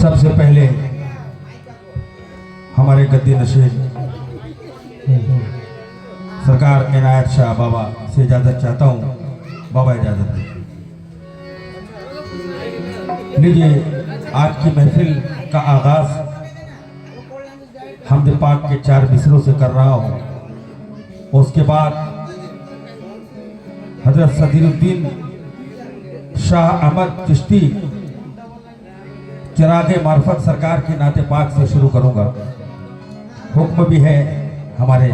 सबसे पहले हमारे गद्दी नशीन सरकार इनायत शाह बाबा से इजाजत चाहता हूँ। बाबा इजाजत दें। लीजिए, आज की महफिल का आगाज हमद पाक के 4 मिसरों से कर रहा हूँ। उसके बाद हजरत सदीरुद्दीन शाह अहमद चिश्ती चिरागे मार्फत सरकार की नाते पाक से शुरू करूंगा। हुक्म भी है हमारे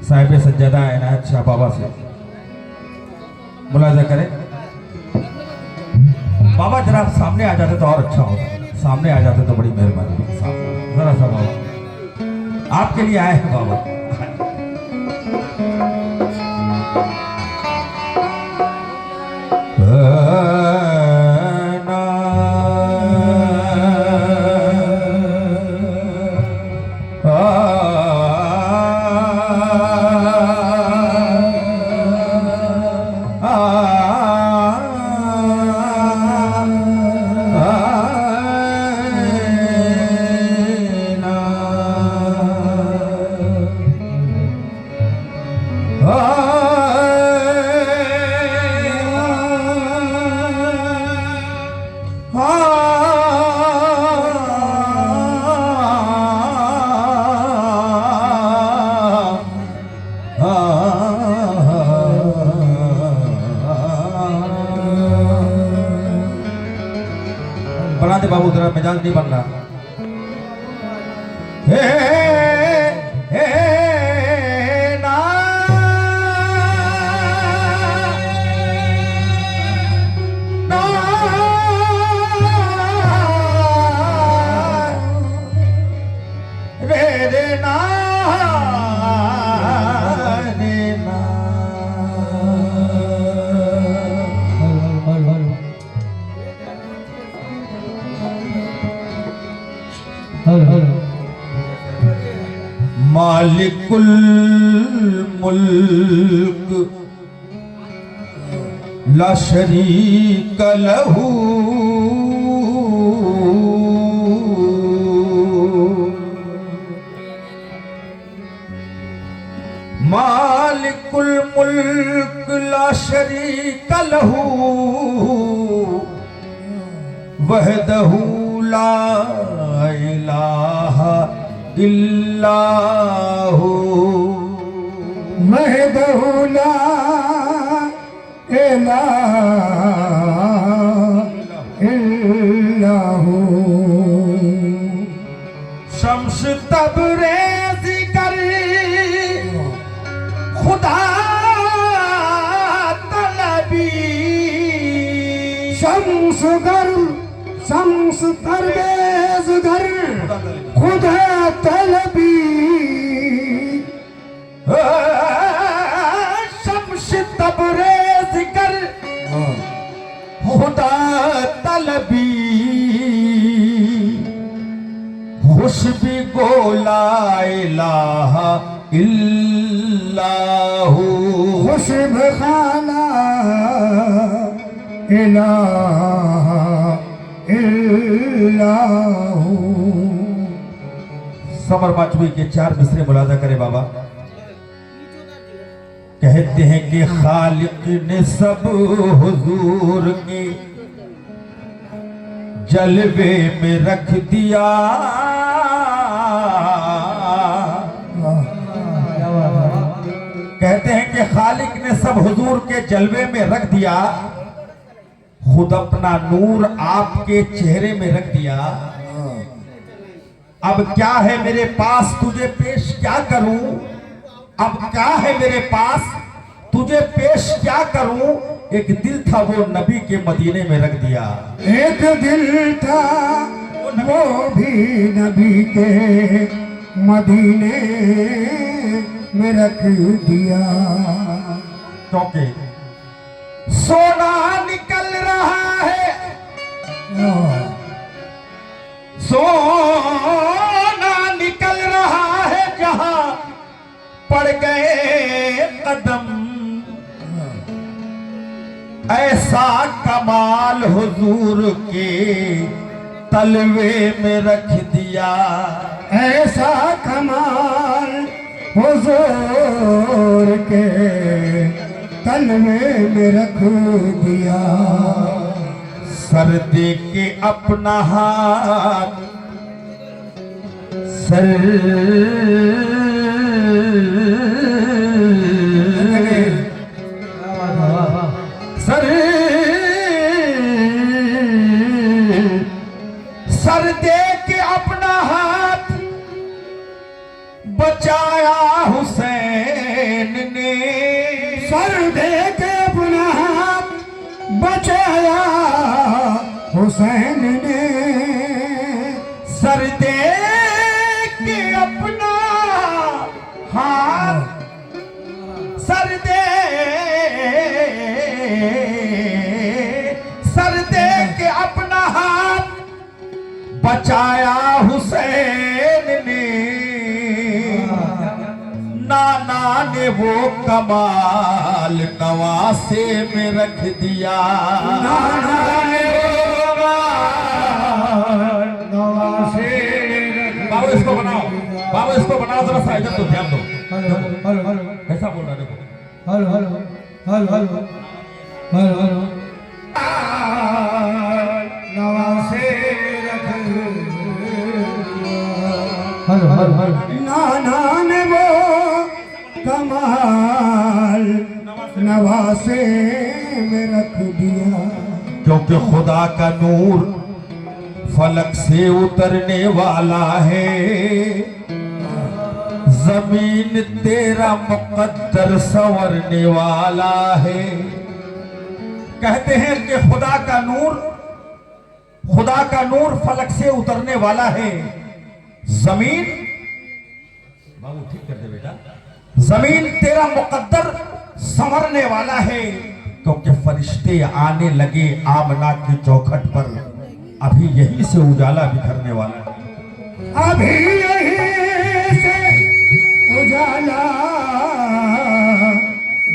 साहिब सज्जादा इनायत शाह बाबा से, मुलाजा करें। बाबा जरा आप सामने आ जाते तो और अच्छा होता, सामने आ जाते तो बड़ी मेहरबानी होती। जरा सा बाबा आपके लिए आए हैं बाबा। बना दे बाबू, तेरा मिजाज नहीं बन रहा। ना ना रे रे ना रे ना। मालिकुल मुल्क ला शरीक लहू मालिकुल मुल्क ला शरीक लहू वहदहू ला इलाहा इल्लाहु वहदहु ला इलाहा इल्लाहु। शम्स तबरेज कर खुदा तलबी। शम्स तबरेज कर खुदा तलबी। शम्स तबरेज कर खुदा तलबी। हुस्बी गोला इलाहा इल्लाहु। खुशब खाना इलाहा इल्लाहु। समर माचवी के 4 मिसरे मुलाजा करे बाबा। कहते हैं कि खालिक ने सब हुजूर के जलवे में रख दिया। कहते हैं कि खालिक ने सब हुजूर के जलवे में रख दिया। खुद अपना नूर आपके चेहरे में रख दिया। अब क्या है मेरे पास तुझे पेश क्या करूं। अब क्या है मेरे पास तुझे पेश क्या करूं। एक दिल था वो नबी के मदीने में रख दिया। एक दिल था वो भी नबी के मदीने में रख दिया। क्योंकि सोना निकल रहा है। सोना निकल रहा है जहां पड़ गए कदम। ऐसा कमाल हुजूर के तलवे में रख दिया। ऐसा कमाल हुजूर के तलवे में रख दिया। सर दे के अपना हाथ सर सर दे के अपना हाथ बचाया हुसैन ने। सर दे के अपना हाथ बचाया हुसैन ने। सर दे के अपना हाथ सर दे के अपना हाथ बचाया हुसैन ने। नाना ने वो कमाल नवासे में रख दिया। नाना ने वो कमाल नवासे बाबू इसको बनाओ, बाबू इसको बनाओ जरा सा इधर तो ध्यान दो। हेलो हेलो हेलो कैसा बोल रहा देखो। Hello hello hello hello hello hello नवासे रख हेलो हेलो हेलो नाना ने वो कमाल नवासे में रख दिया। क्योंकि खुदा का नूर फलक से उतरने वाला है। जमीन तेरा मुकद्दर संवरने वाला है। कहते हैं कि खुदा का नूर फलक से उतरने वाला है। जमीन बाबू ठीक कर दे बेटा। जमीन तेरा मुकद्दर संवरने वाला है। क्योंकि फरिश्ते आने लगे आमना की चौखट पर। अभी यहीं से उजाला बिखरने वाला है। अभी यहीं से उजाला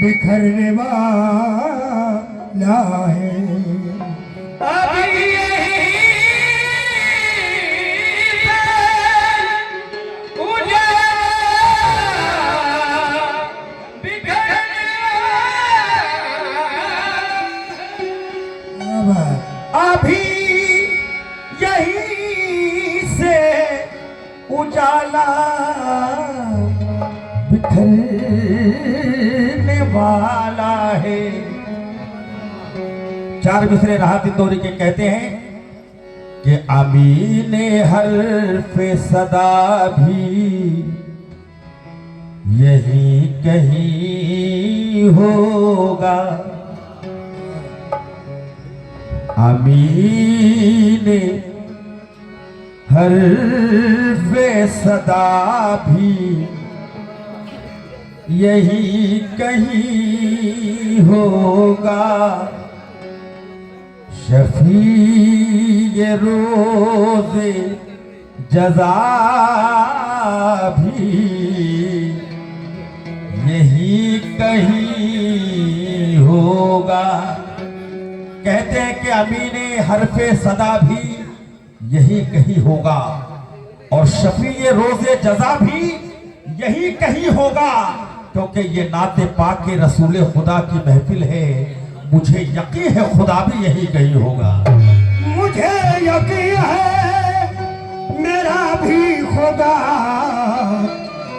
बिखरने वाला है। अभी यहीं से उजाला बिखरने वाला। अभी यहीं से उजाला बिखरने वाला है। चार मिसरे राहत इंदौरी के कहते हैं कि अमीन हर्फ़े सदा भी यही कहीं होगा। अमीन हर्फ़े सदा भी यही कहीं होगा। शफ़ी रोज़े जज़ा भी यही कहीं होगा। कहते हैं कि अमीन हरफ़े सदा भी यही कहीं होगा और शफ़ी रोज़े जज़ा भी यही कहीं होगा। क्योंकि ये नाते पाक के रसूल खुदा की महफिल है। मुझे यकीन है खुदा भी यही कहीं होगा। मुझे यकीन है मेरा भी खुदा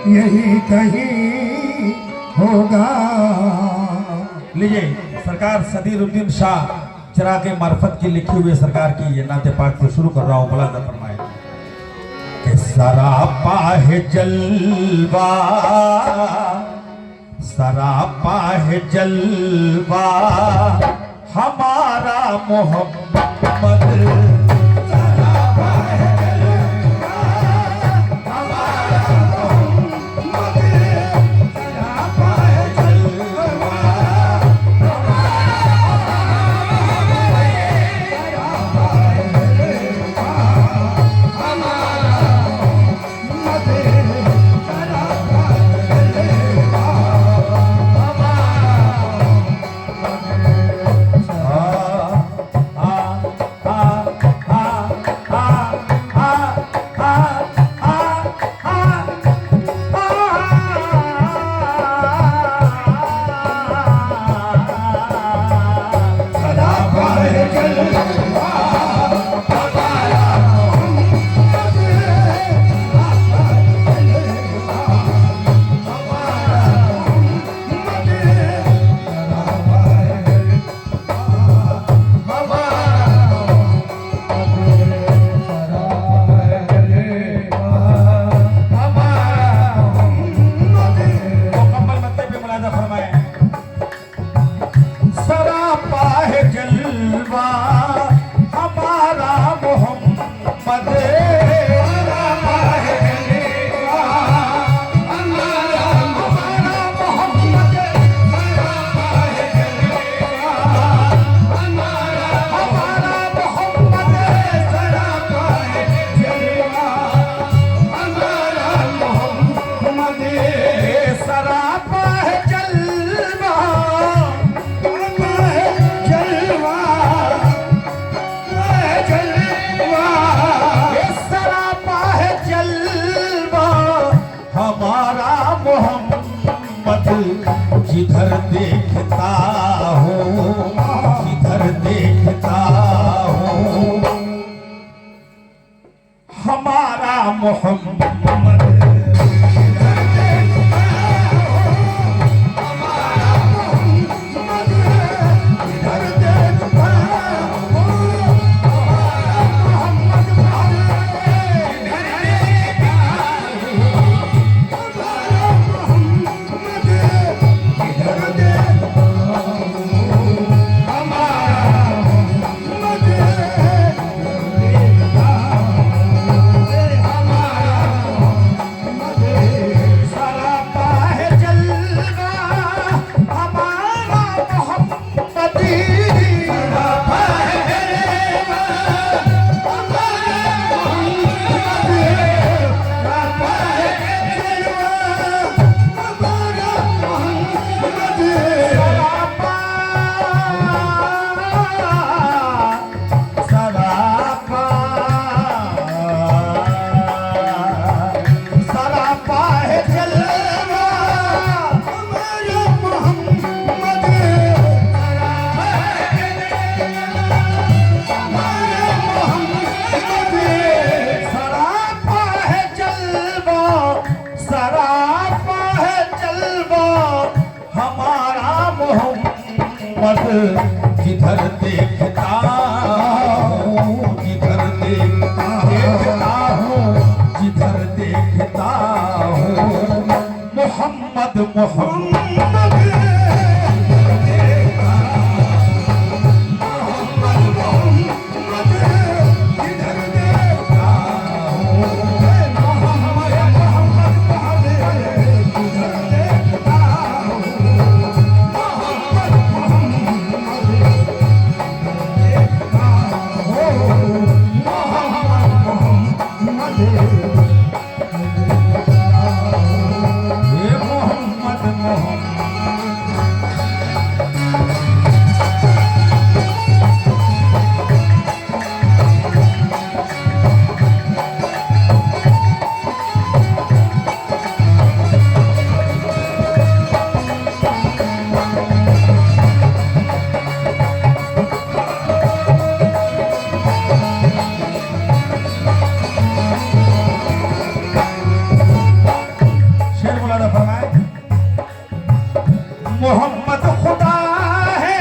यही कहीं होगा। लीजिए सरकार सदीरुद्दीन शाह चिराग मार्फत की लिखी हुई सरकार की ये नाते पाक से शुरू कर रहा हूँ। मुलाज़ा फरमाए कि सरापा है जलवा सरापा है जलवा हमारा मोहम्मद। सरापा है जलवा हमारा मोहम्मद। सरापा है जलवा मोहम्मद जिधर देखता हूँ जिधर देखता हूँ जिधर देखता हूँ मोहम्मद मोहम्मद मोहम्मद खुदा है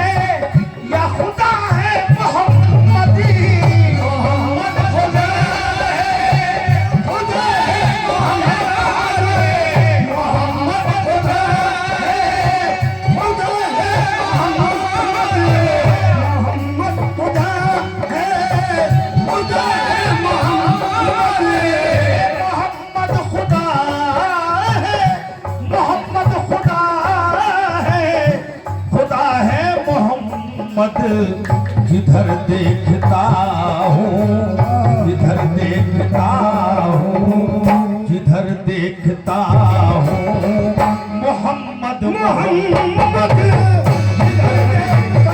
या खुदा है मोहम्मदी मोहम्मद खुदा है खुदा है मोहम्मदी मोहम्मद खुदा है खुदा है मोहम्मदी मोहम्मद खुदा है खुदा है मोहम्मदी मोहम्मद खुदा है मोहम्मद खुदा मोहम्मद जिधर देखता हूँ जिधर देखता हूँ जिधर देखता हूँ मोहम्मद मोहम्मद जिधर देखता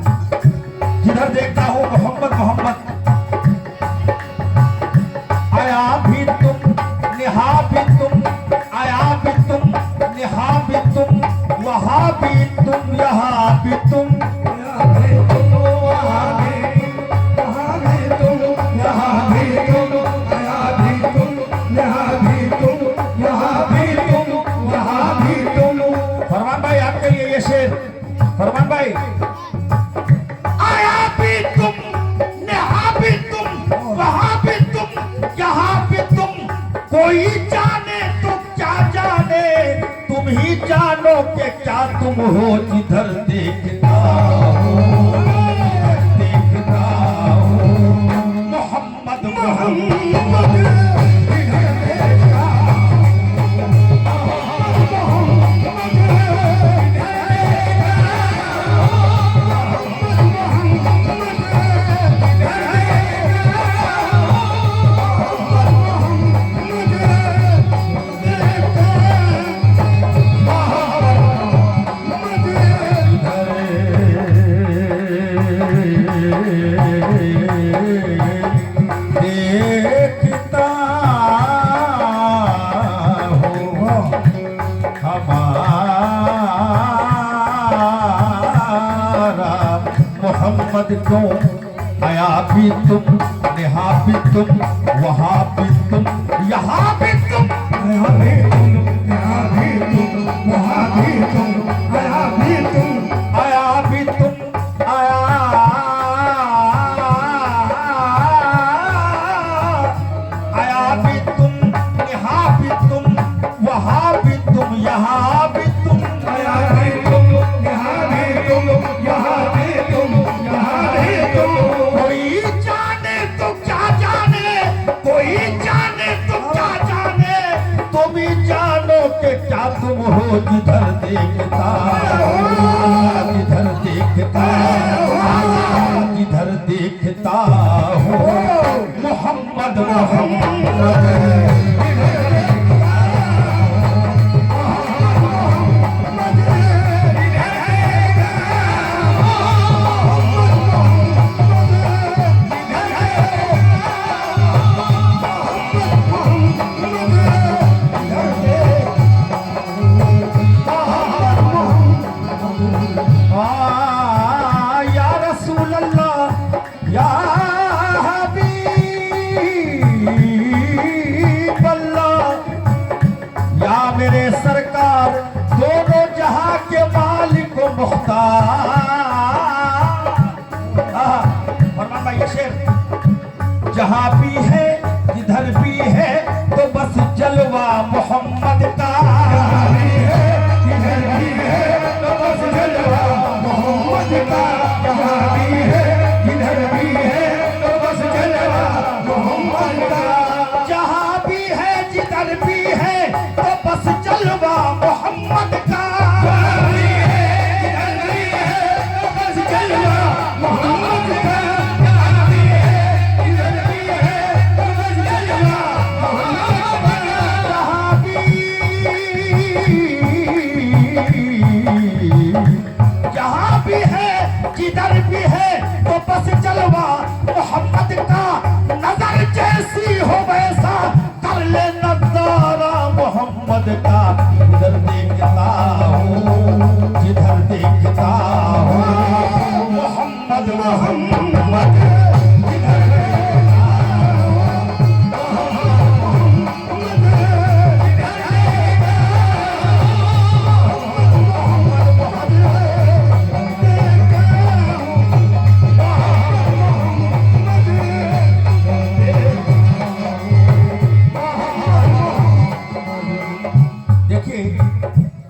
जिधर देखता हूँ मोहम्मद मोहम्मद आया भी तुम निहा भी तुम आया भी तुम निहा भी तुम वहाँ भी तुम यहाँ भी तुम वहाँ भी तुम यहाँ भी तुम आया भी तुम यहाँ भी तुम यहाँ भी तुम वहाँ भी तुम। फरमान भाई आपके लिए ये शेर फरमान भाई आया भी तुम यहाँ भी तुम वहाँ भी तुम यहाँ भी तुम कोई जाने तो क्या जाने तुम ही जानो कि क्या तुम हो जिधर देखता हो मोहम्मद मोहम्मद देखता हूँ हमारा मोहम्मद क्यों आया भी तुम, यहाँ भी तुम, वहाँ भी तुम, यहाँ भी तुम, यहाँ भी तुम, यहाँ भी तुम, वहाँ भी तुम, यहाँ भी तुम, आया भी तुम, आया भी तुम, यहाँ भी तुम, वहाँ भी तुम, यहाँ भी तुम, यहाँ भी तुम, यहाँ भी तुम, यहाँ भी तुम, यहाँ भी तुम। कोई जाने तो क्या जाने, कोई जाने तो क्या जाने, तुम ही जानो कि क्या तुम हो जिधर देखता हो, जिधर देखता हो, जिधर देखता हो मोहम्मद मोहम्मद। या रसूल अल्लाह, या हबीब अल्लाह, या मेरे सरकार दोनों जहां के मालिक को मुख्तार। फरमान भाई ये शेर, जहां भी है जिधर भी है तो बस जलवा मोहम्मद का, जिधर भी है तो बस जलवा मोहम्मद का। जहाँ भी है जिधर भी है तो बस जलवा मोहम्मद का। जहां भी है जिधर भी है तो बस जलवा मोहम्मद का। जहाँ भी है जिधर भी है तो बस जलवा मोहम्मद का। जहाँ भी है जिधर भी है तो बस जलवा मोहम्मद का। जहां भी है जिधर भी है तो बस जलवा मोहम्मद का। नजर जैसी हो वैसा कर ले नजारा मोहम्मद का। जिधर देखता हूँ, जिधर देखता हूँ मोहम्मद मोहम्मद।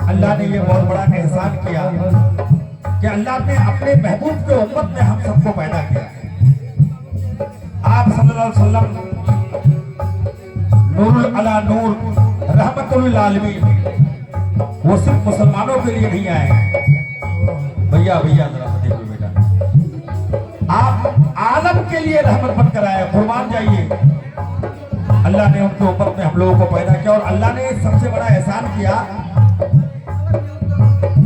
अल्लाह ने ये बहुत बड़ा एहसान किया कि अल्लाह ने अपने महबूब के उम्मत में हम सबको पैदा किया। आप सल्लल्लाहु अलैहि वसल्लम नूरुल अला नूर रहमतुल लिल आलमीन, वो सिर्फ मुसलमानों के लिए नहीं आए। भैया भैया जरा देखो बेटा, आप आलम के लिए रहमत बनकर आए। कुर्बान जाइए। अल्लाह ने उनके उम्मत में हम लोगों को पैदा किया और अल्लाह ने सबसे बड़ा एहसान किया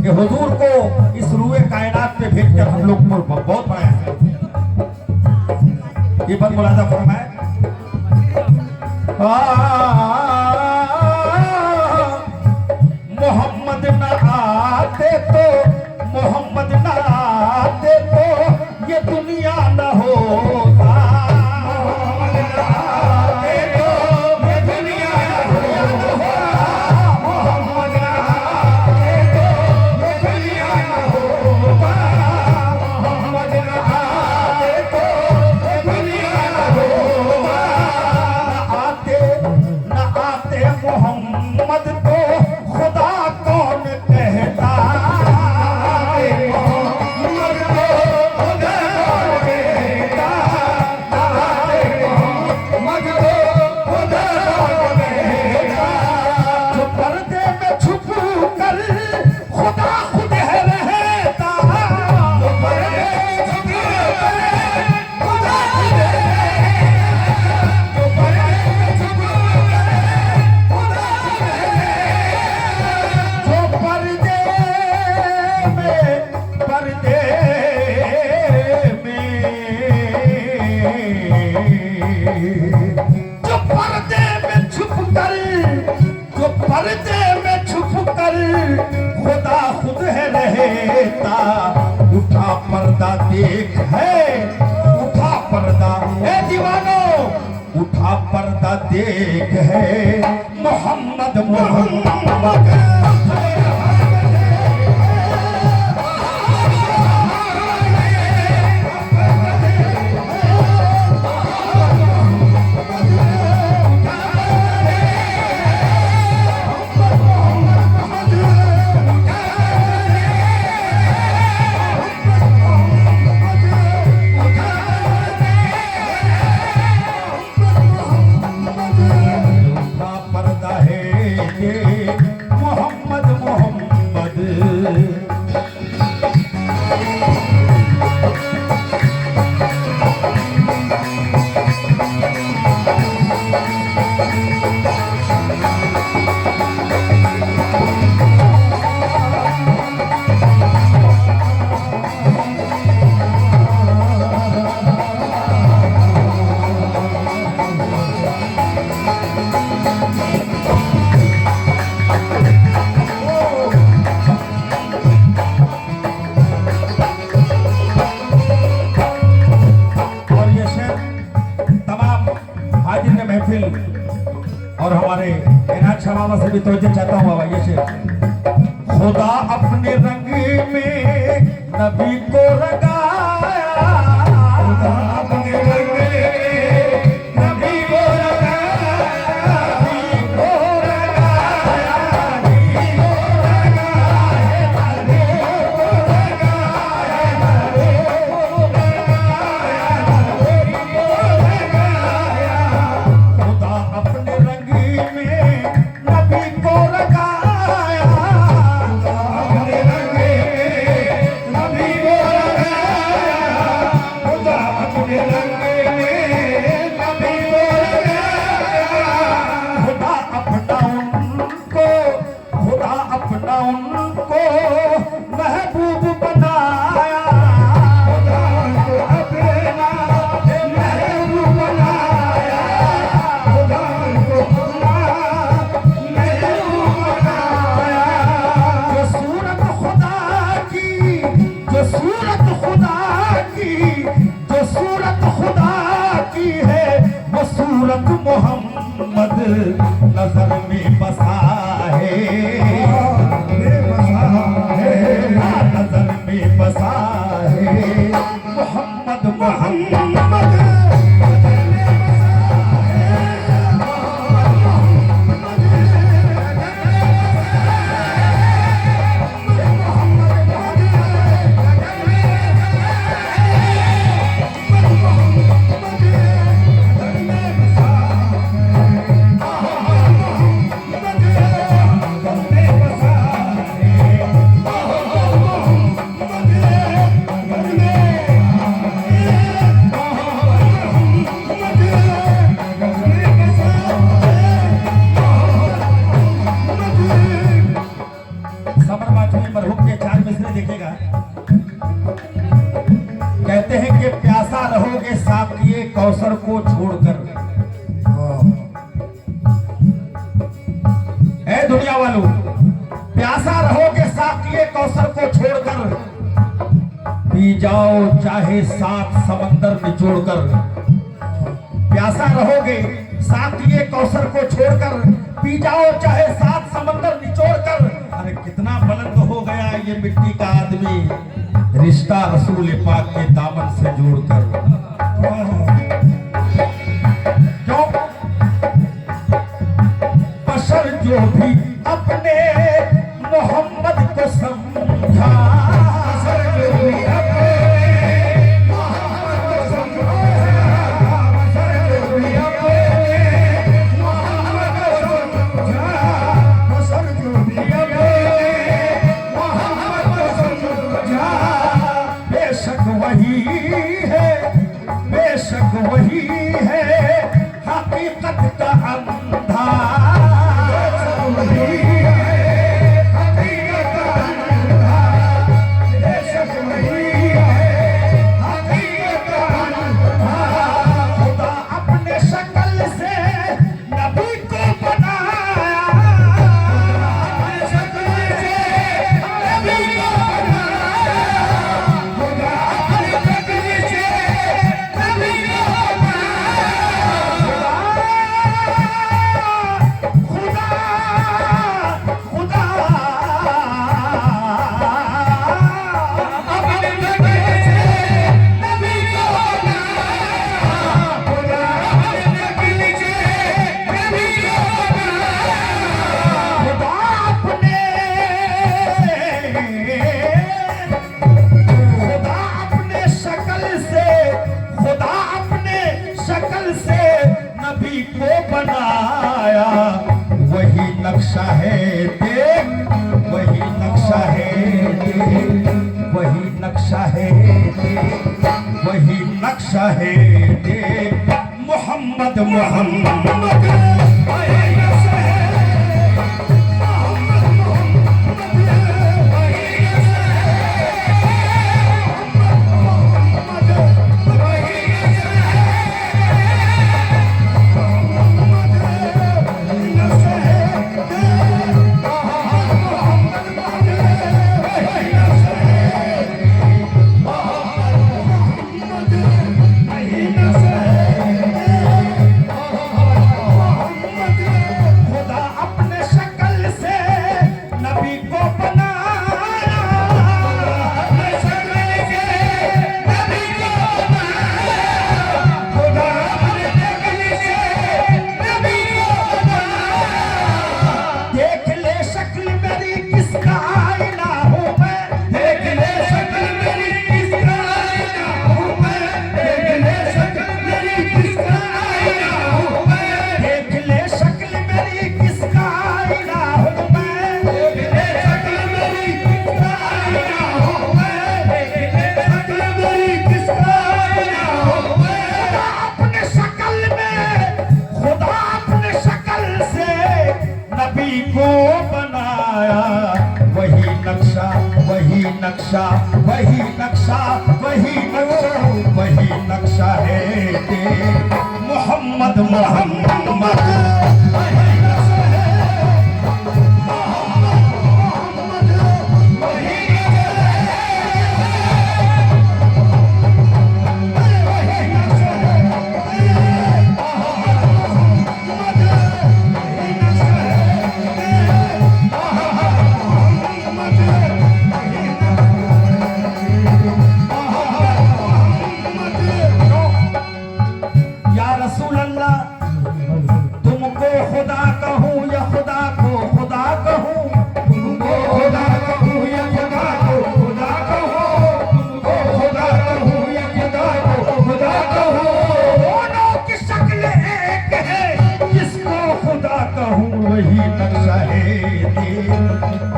कि हुजूर को इस रूए कायनात पे भेजकर हम लोग को बहुत बड़ा एहसान किया। ये बात मुलाजा फरमाए। मोहम्मद न आते तो, मोहम्मद न आते तो ये दुनिया न होता। मोहम्मद न आते तो ये दुनिया न होता। मोहम्मद न आते तो ये दुनिया न होता। मोहम्मद न आते तो ये दुनिया न होता। न जो पर्दे में छुप कर, जो पर्दे में छुप कर खुदा खुद है रहता, उठा पर्दा देख है, उठा पर्दा ए दीवानो, उठा पर्दा देख है मोहम्मद मोहम्मद। और हमारे इनायत शाह बाबा से भी तवज्जो चाहता हूँ बाबा, ये शेर। खुदा अपने रंग में नबी को रंगाया, खुदा अपने रंग में नबी को रंगाया, नबी को रंगाया, नबी को रंगाया, नबी को रंगाया, नबी को रंगाया, नबी को रंगाया। खुदा अपने रंग में नबी को रंगाया, खुदा अपने रंग में नबी को रंगाया, खुदा अपने रंग में नबी को रंगाया। खुदा अपना उनको, खुदा अपना उनको महबूब बनाया, खुदा उनको अपना महबूब बनाया, खुदा उनको अपना महबूब बनाया। जो सूरत खुदा की, जो सूरत खुदा की, जो सूरत खुदा की है, वो सूरत मोहम्मद नजर में बसा है, नजर में बसा है मोहम्मद मोहम्मद। मरहूम के 4 मिसरे देखेगा, कहते हैं कि प्यासा रहोगे साकिए कौसर को छोड़कर। ऐ दुनिया वालों, प्यासा रहोगे साकिए कौसर को छोड़कर, पी जाओ चाहे 7 समंदर निचोड़कर। प्यासा रहोगे साकिए कौसर को छोड़कर, पी जाओ चाहे 7 समंदर निचोड़कर। अरे कितना बुलंद हो गया ये मिट्टी का आदमी, रिश्ता रसूल पाक के दामन से जोड़कर। क्यों? बशर जो भी अपने मोहम्मद को समझा, बशर जो भी अपने मोहम्मद को समझा, बशर जो भी अपने मोहम्मद को समझा, बशर जो भी अपने मोहम्मद को समझा। बेशक वही है, बेशक वही है हकीकत का अंधा, वही है हकीकत का अंधा। बनाया वही नक्शा है देख, वही नक्शा है देख, वही नक्शा है देख, वही नक्शा है देख, मोहम्मद मोहम्मद नक्शा वही नक्शा वही नक्शा वही नक्शा है देख, मोहम्मद मोहम्मद वही नक्शा है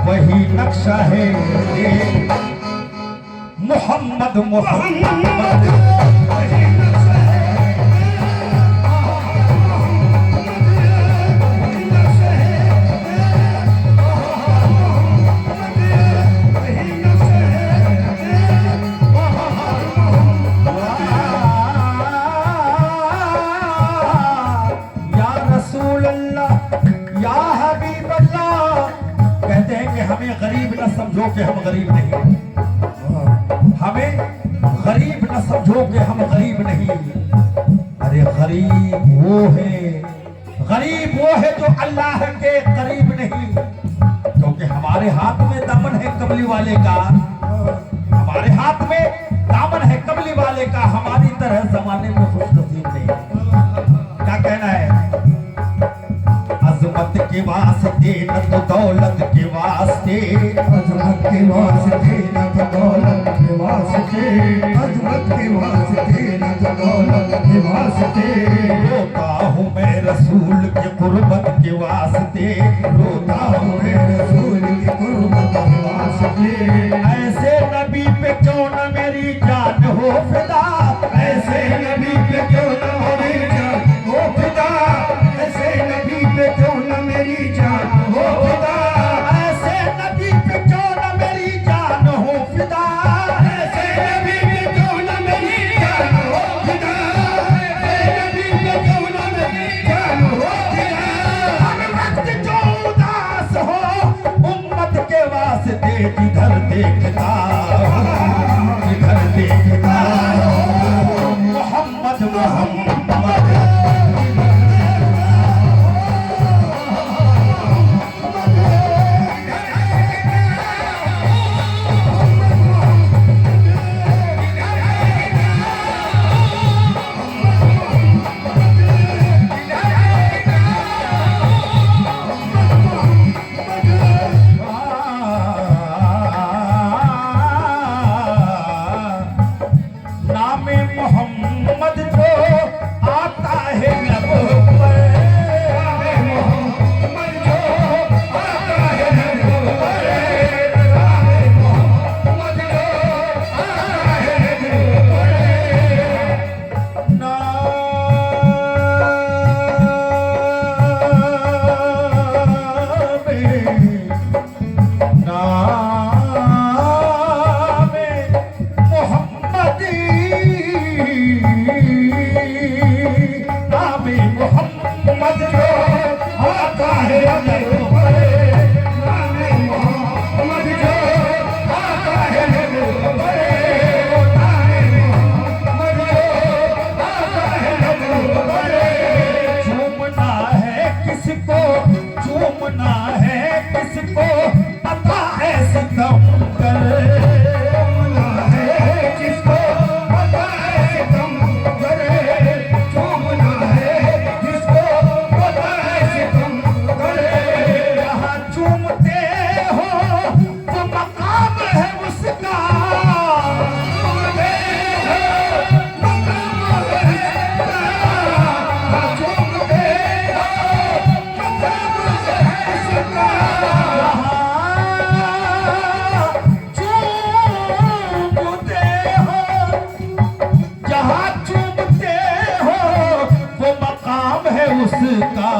वही नक्शा है मोहम्मद मोहम्मद हमें गरीब न समझो कि हम गरीब नहीं, हमें गरीब न समझो कि हम गरीब नहीं। अरे गरीब वो है जो अल्लाह के करीब नहीं, क्योंकि हमारे हाथ में दामन है कमली वाले का, हमारे हाथ में दामन है कमली वाले का, हमारी तरह जमाने में खुशनसीब नहीं। क्या कहना है? अजमत के वास्ते न तो दौलत के वास्ते, अजमत के वास्ते न तो दौलत के वास्ते, अजमत के वास्ते न तो दौलत के वास्ते, रोता हूँ मैं रसूल के कुर्बत के वास्ते, रोता हूँ मैं रसूल के कुर्बत के वास्ते। ऐसे नबी पे क्यों न मेरी जान हो फिदा, ऐसे नबी पे क्यों न मेरी जान हो फिदा, ऐसे नबी पे क्यों न मेरी जान हो फिदा, ऐसे नबी पे क्यों न मेरी जान हो फिदा, ऐसे नबी पे क्यों न मेरी जान हो फिदा, ऐसे नबी पे क्यों न मेरी जान हो फिदा। हर वक्त जो उदास हो उम्मत के वास्ते, जिधर देखता जिधर देखता मोहम्मद मोहम्मद। है नजर परे नामे मोहम्मद जो आता है नजर परे नामे मोहम्मद जो आता है नजर परे चूमना है किसको, चूमना है किसको, पता है सितम कर। चूमना है जिसको पता है सितम करे चूमना है जिसको पता है सितम करे जहाँ चूमते हो तो मकाम है उसका, चूमते हो मकाम है चूमते हो मकाम है उसका जहाँ चूमते हो वो मकाम है उसका,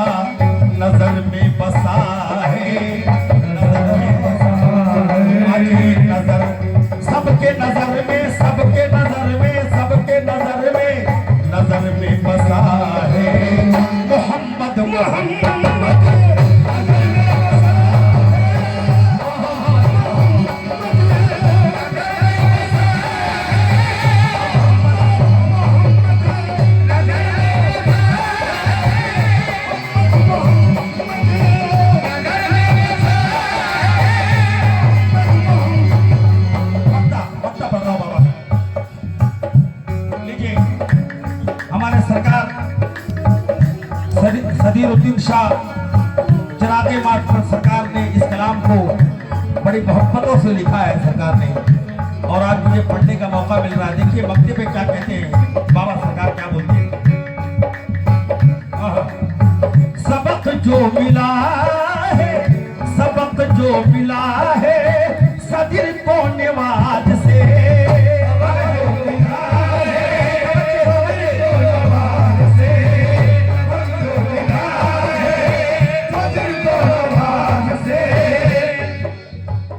नजर में बसा है, नजर में बसा है। आखिरी नजर सबके नजर में, सबके नजर में, सबके नजर में, नजर में बसा है मोहम्मद मोहम्मद। पत्ता पढ़ रहा हूं बाबा। लीजिए, हमारे सरकार सदीरुद्दीन शाह चिरागे मार्ग पर सरकार ने इस कलाम को बड़ी मोहब्बतों से लिखा है सरकार ने, और आज मुझे पढ़ने का मौका मिल रहा है। देखिए मक्ते पे क्या कहते हैं बाबा, सरकार क्या बोलते हैं। सबक जो मिला है, सबक जो मिला है सदीर को नवाज से,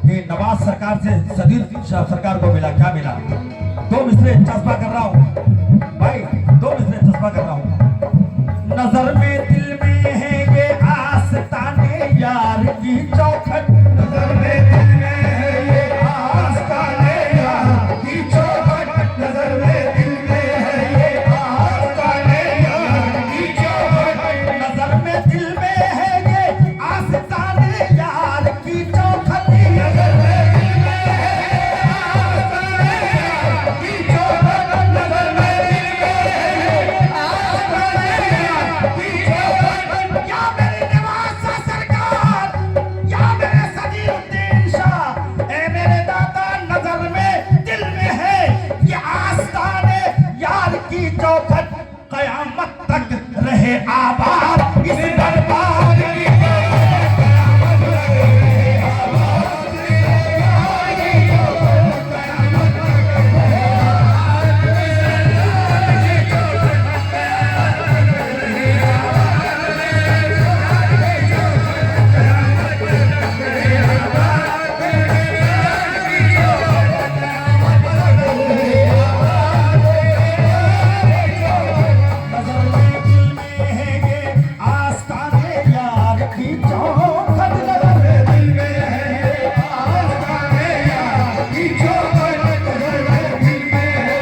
ये नवाज सरकार से सदीर शाह सरकार को मिला। क्या मिला? दो मिसरे चस्पा कर रहा हूं भाई, दो मिसरे चस्पा कर रहा हूं। नजर में दिल में है ये आस्ताने यार की चौखट, नजर में दिल में है ये आस्ताने यार की चौखट नजर में दिल में है ये आस्ताने यार की चौखट नजर में दिल में है ये आस्ताने यार की चौखट, नजर में दिल में है आस्ताने यार की चौखट नजर में दिल में है आस्ताने यार की चौखट या मेरे नवाज सरकार, या मेरे सदीरुद्दीन शाह, ए मेरे दादा, नजर में दिल में है ये आस्ताने यार की चौखट, कयामत तक रहे आबाद इस दरबार की। नजर में दिल में है ये आस्ताने यार की चौखट, नजर में दिल में है आस्ताने यार की चौखट नजर में दिल में है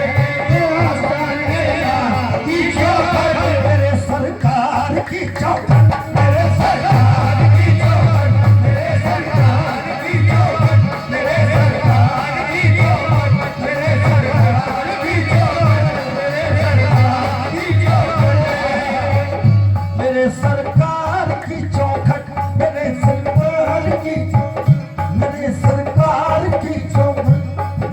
आस्ताने यार की चौखट मेरे सरकार की चौखट, मेरे सरकार की चौखट मेरे सरकार की चौखट मेरे सरकार की चौखट मेरे सरकार की चौखट मेरे सरकार की चौखट मेरे सरकार की चौखट, मेरे सरकार की चौखट,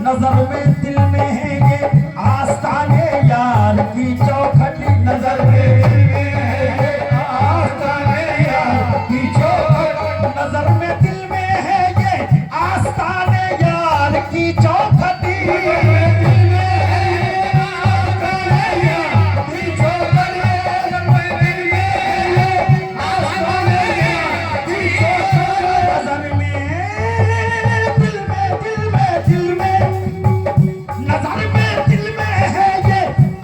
नजर में दिल में है ये आस्ताने यार की चौखट, नजर में दिल में है ये आस्ताने यार की चौखट नजर में दिल में है ये आस्ताने यार की चौखट, नजर में दिल में, दिल में, दिल में, नजर में दिल में है ये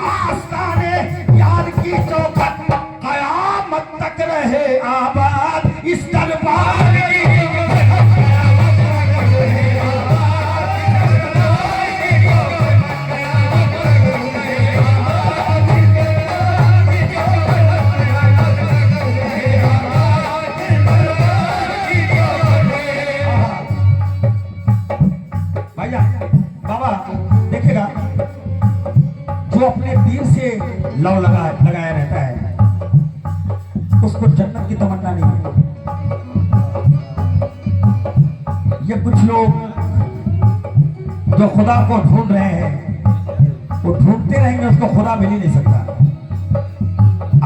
आस्ताने यार की चौखट, कयामत तक रहे आबाद इस उसको जन्नत की तमन्ना नहीं है। ये कुछ लोग जो खुदा को ढूंढ रहे हैं वो ढूंढते रहेंगे, उसको खुदा मिल ही नहीं सकता।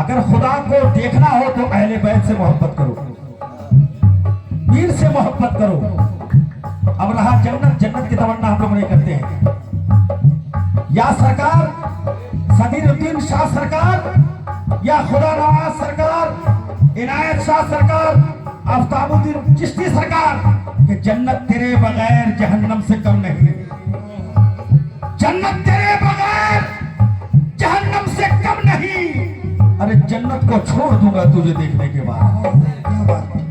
अगर खुदा को देखना हो तो अहले बैत से मोहब्बत करो, पीर से मोहब्बत करो। अब रहा जन्नत, जन्नत की तमन्ना हम लोग नहीं करते हैं। या सरकार सदीरुद्दीन शाह सरकार, या खुदा नवाज सरकार, इनायत शाह सरकार, आफ्ताबुद्दीन चिश्ती सरकार कि जन्नत तेरे बगैर जहन्नम से कम नहीं, जन्नत तेरे बगैर जहन्नम से कम नहीं। अरे जन्नत को छोड़ दूंगा तुझे देखने के बाद। क्या बात है?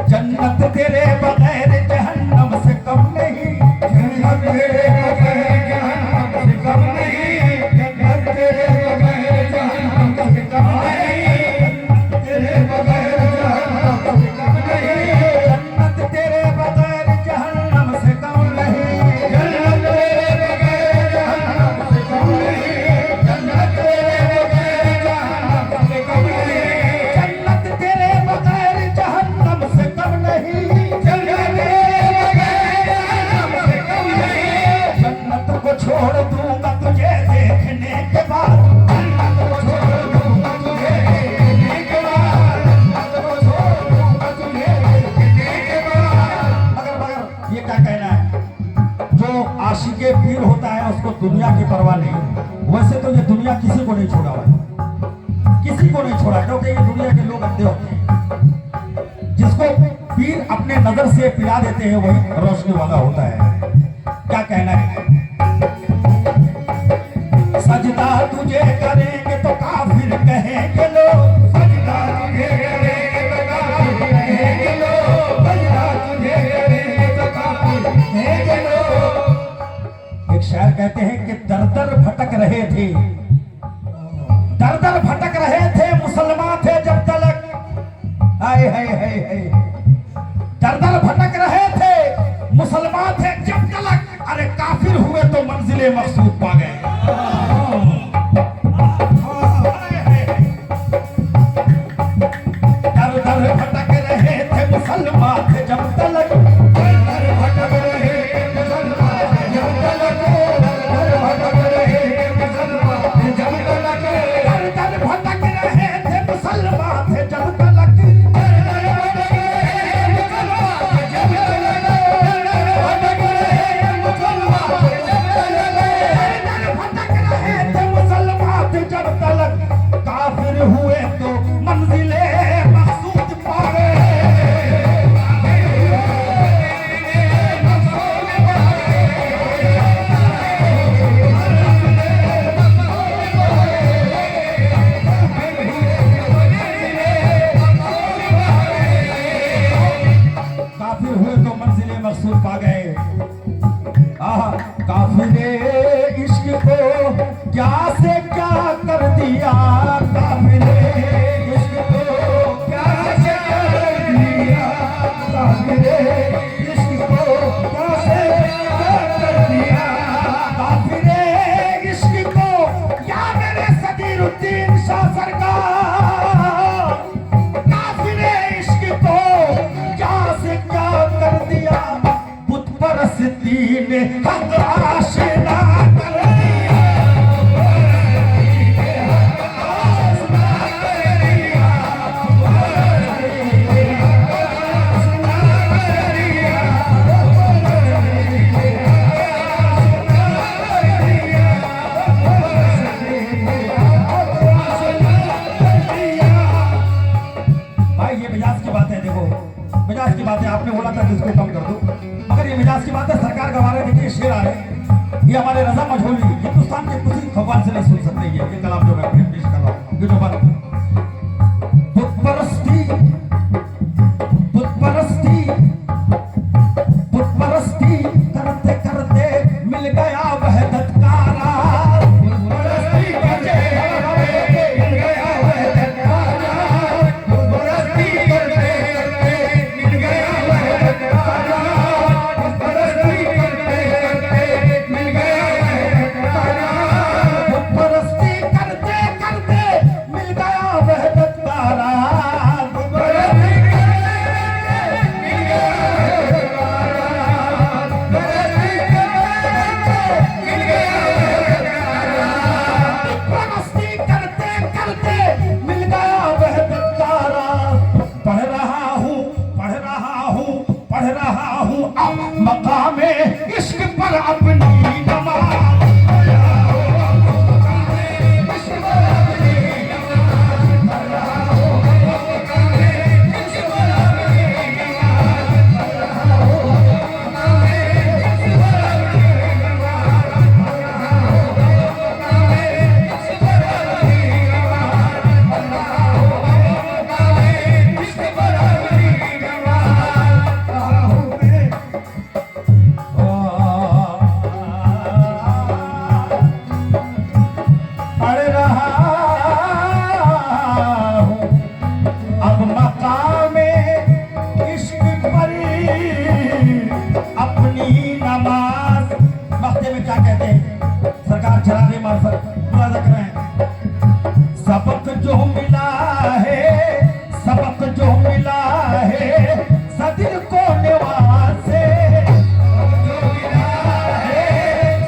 जन्नत तेरे बगैर जहन्नम से कम नहीं, जन्नत तेरे बगैर जहन्नम से कम नहीं, जन्नत तेरे बगैर जहन्नम से कम नहीं, तेरे बगैर जहन्नम से कम नहीं, जन्नत तेरे बगैर जहन्नम से कम नहीं, जन्नत तेरे बगैर जहन्नम से कम नहीं, जन्नत तेरे बगैर जहन्नम से कम नहीं, जन्नत तेरे बगैर जहन्नम से कम नहीं, जन्नत तेरे बगैर जहन्नम से कम नहीं। जन्नत को छोड़ दूंगा तुझे देखने के बाद, जन्नत को छोड़ दूंगा तुझे देखने के बाद, जन्नत को छोड़ दूंगा तुझे देखने के बाद। मगर ये क्या कहना है, जो आशिके पीर होता है उसको दुनिया की परवाह नहीं। वैसे तो ये दुनिया किसी को नहीं छोड़ा हुआ, किसी को नहीं छोड़ा, क्योंकि ये दुनिया के लोग अंधे होते हैं। जिसको पीर अपने नजर से पिला देते हैं वही रोशनी वाला होता है। क्या कहना है, सजदा तुझे करेंगे तो काफिर कहेंगे लोग, सजदा तुझे करेंगे तो काफिर कहेंगे लोग, सजदा तुझे करेंगे तो काफिर कहेंगे लोग। एक शायर कहते हैं कि दर दर भटक रहे थे, दर दर भटक रहे थे मुसलमान थे जब तलक, हाय हाय हाय हाय, दर दर भटक रहे थे मुसलमान थे जब तलक, अरे काफिर हुए तो मंजिले मकसूद पा गए। दर दर भटक रहे थे मुसलमान थे जब तलक, दर दर भटक रहे थे मुसलमान थे जब तलक, दर दर भटक रहे थे मुसलमान थे जब तलक, दर दर भटक रहे थे मुसलमान थे जब तलक, दर दर भटक रहे थे मुसलमान थे जब तलक, दर दर भटक रहे थे मुसलमान थे जब तलक, दर दर भटक रहे थे मुसलमान थे जब तलक, काफिर हुए तो मंजिले मकसूद पा गए। काफिर हुए तो मंजिले मकसूद पा गए। काफिरे इश्क को क्या से क्या कर दिया, काफिरे इश्क को क्या से क्या कर दिया, काफिरे इश्क को क्या से क्या कर दिया, काफिरे इश्क को या मेरे सदीरुद्दीन शाह सरकार, काफिरे इश्क को क्या से क्या कर दिया, बुत परस्ती ने हक आशिना कर दिया, भाई ये मिजाज की बात है। देखो मिजाज की बात है, आपने बोला था कि इसको कम कर दो, मगर ये मिजाज की बात है। सरकार गवा रहे, देखिए शेर आ रहे, ये हमारे रजा मजहूरी हिंदुस्तान के किसी खबर से नहीं सुन सकते। ये कलाम जो मैं पेश कर रहा हूँ, ये जो बात बुत परस्ती, बुत परस्ती, बुत परस्ती करते करते मिल गया वहदत का राज, बुत परस्ती करते करते मिल गया वहदत का राज, बुत परस्ती करते करते मिल गया वहदत का राज, बुत परस्ती करते करते मिल गया वहदत का राज, बुत मिल गया वह तारा। पढ़ रहा हूँ पढ़ रहा हूँ पढ़ रहा हूँ अब मकामे इश्क पर अपनी नमाज। सबक जो मिला है सबक जो मिला है सदिर को निवासे। जो मिला है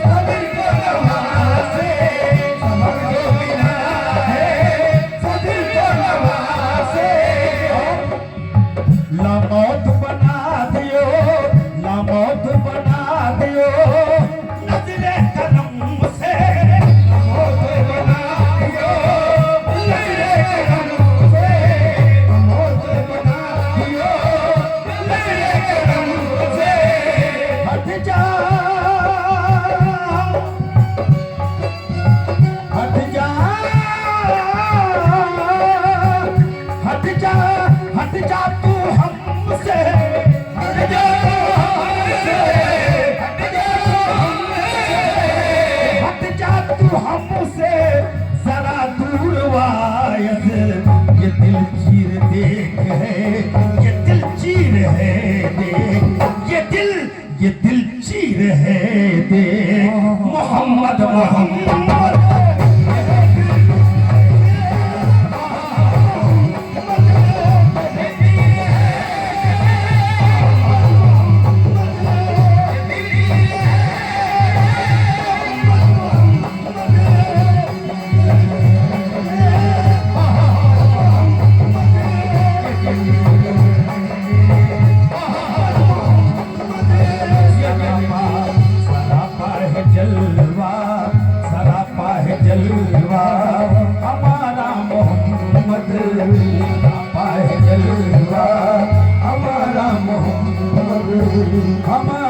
सदिर को निवासे। सबक जो मिला है सदिर को निवासे। लामौत बना दियो लामौत बना दियो नजरे करम से। लामौत बना दियो नजरे करम से। लामौत बना दियो नजरे करम से। हट जा हट जा हट जा हट जा तू हमसे। हट जा हट जा तू हमसे जरा दूर वायस। ये दिल चीर देख है ये दिल चीर है देख। ये दिल चीर है देख। मोहम्मद मोहम्मद सरापा है जलवा हमारा मोहम्मद। सरापा है जलवा हमारा मोहम्मद। हमारा